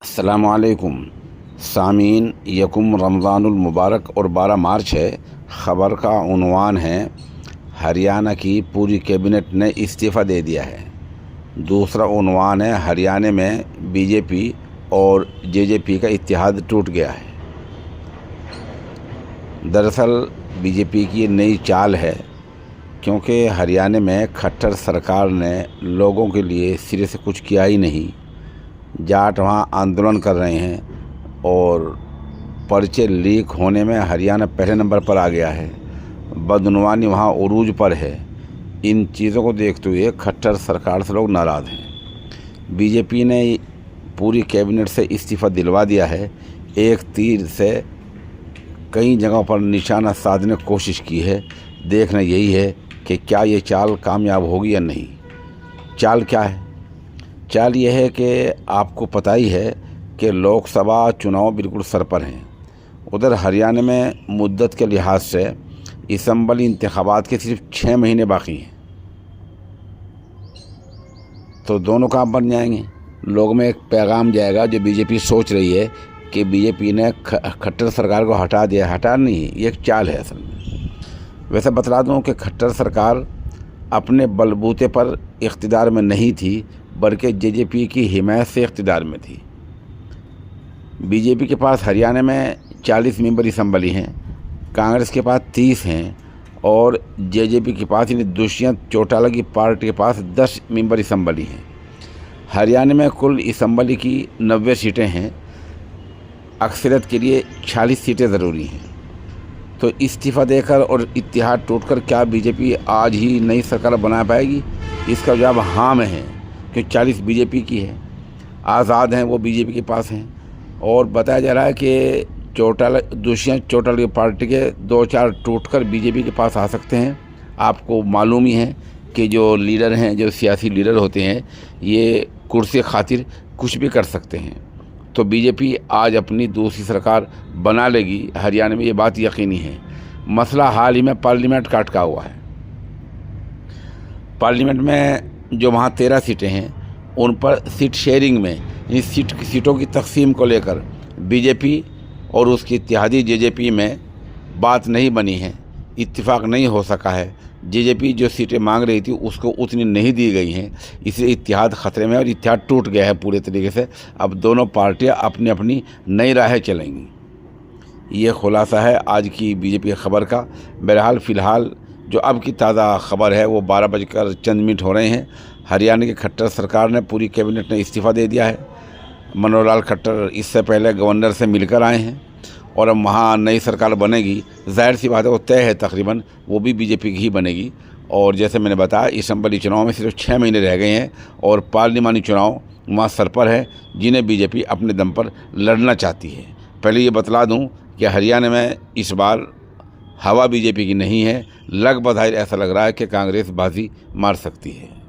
अस्सलामुअलैकुम सामीन, यकुम रमज़ानुल मुबारक और 12 मार्च है। ख़बर का उन्वान है, हरियाणा की पूरी कैबिनेट ने इस्तीफ़ा दे दिया है। दूसरा उन्वान है, हरियाणा में बीजेपी और जेजेपी का इत्तेहाद टूट गया है। दरअसल बीजेपी की नई चाल है, क्योंकि हरियाणा में खट्टर सरकार ने लोगों के लिए सिरे से कुछ किया ही नहीं। जाट वहाँ आंदोलन कर रहे हैं और पर्चे लीक होने में हरियाणा पहले नंबर पर आ गया है। बदनवानी वहाँ उरूज पर है। इन चीज़ों को देखते हुए खट्टर सरकार से लोग नाराज़ हैं। बीजेपी ने पूरी कैबिनेट से इस्तीफ़ा दिलवा दिया है। एक तीर से कई जगहों पर निशाना साधने की कोशिश की है। देखना यही है कि क्या ये चाल कामयाब होगी या नहीं। चाल क्या है? चाल ये है कि आपको पता ही है कि लोकसभा चुनाव बिल्कुल सर पर हैं। उधर हरियाणा में मुद्दत के लिहाज से असम्बली इंतखाबात के सिर्फ 6 महीने बाकी हैं, तो दोनों काम बन जाएंगे। लोगों में एक पैगाम जाएगा जो बीजेपी सोच रही है कि बीजेपी ने खट्टर सरकार को हटा दिया। हटा नहीं, ये एक चाल है असल में। वैसे बतला दूं कि खट्टर सरकार अपने बलबूते पर इख्तिदार में नहीं थी, बल्कि जेजेपी की हिमायत से इख्तिदार में थी। बीजेपी के पास हरियाणा में 40 मेंबर असम्बली हैं, कांग्रेस के पास 30 हैं और जेजेपी के पास यानी दुष्यंत चौटाला की पार्टी के पास 10 मेंबर असम्बली हैं। हरियाणा में कुल असम्बली की 90 सीटें हैं। अक्सरियत के लिए 40 सीटें ज़रूरी हैं। तो इस्तीफ़ा देकर और इत्तेहाद टूटकर क्या बीजेपी आज ही नई सरकार बना पाएगी? इसका जवाब हाँ में है, कि 40 बीजेपी की है, आज़ाद हैं वो बीजेपी के पास हैं। और बताया जा रहा है कि दुष्यंत चौटाला की पार्टी के 2-4 टूटकर बीजेपी के पास आ सकते हैं। आपको मालूम ही है कि जो लीडर हैं, जो सियासी लीडर होते हैं, ये कुर्सी खातिर कुछ भी कर सकते हैं। तो बीजेपी आज अपनी दूसरी सरकार बना लेगी हरियाणा में, ये बात यकीनी है। मसला हाल ही में पार्लियामेंट का अटका हुआ है। पार्लियामेंट में जो वहाँ 13 सीटें हैं, उन पर सीट शेयरिंग में इस सीटों की तकसीम को लेकर बीजेपी और उसकी इत्तेहादी जेजेपी में बात नहीं बनी है, इत्तेफाक नहीं हो सका है। जेजेपी जो सीटें मांग रही थी उसको उतनी नहीं दी गई हैं, इसलिए इत्तेहाद ख़तरे में और इत्तेहाद टूट गया है पूरे तरीके से। अब दोनों पार्टियां अपनी अपनी नई राहें चलेंगी। ये खुलासा है आज की बीजेपी खबर का। बहरहाल फ़िलहाल जो अब की ताज़ा खबर है वो 12 बजकर चंद मिनट हो रहे हैं। हरियाणा की खट्टर सरकार ने, पूरी कैबिनेट ने इस्तीफ़ा दे दिया है। मनोहर लाल खट्टर इससे पहले गवर्नर से मिलकर आए हैं और अब वहाँ नई सरकार बनेगी। जाहिर सी बात है, वो तय है तकरीबन, वो भी बीजेपी की ही बनेगी। और जैसे मैंने बताया, असम्बली चुनाव में सिर्फ 6 महीने रह गए हैं और पार्लिमानी चुनाव वहाँ सर पर है, जिन्हें बीजेपी अपने दम पर लड़ना चाहती है। पहले ये बतला दूँ कि हरियाणा में इस बार हवा बीजेपी की नहीं है। लग बधाई ऐसा लग रहा है कि कांग्रेस बाजी मार सकती है।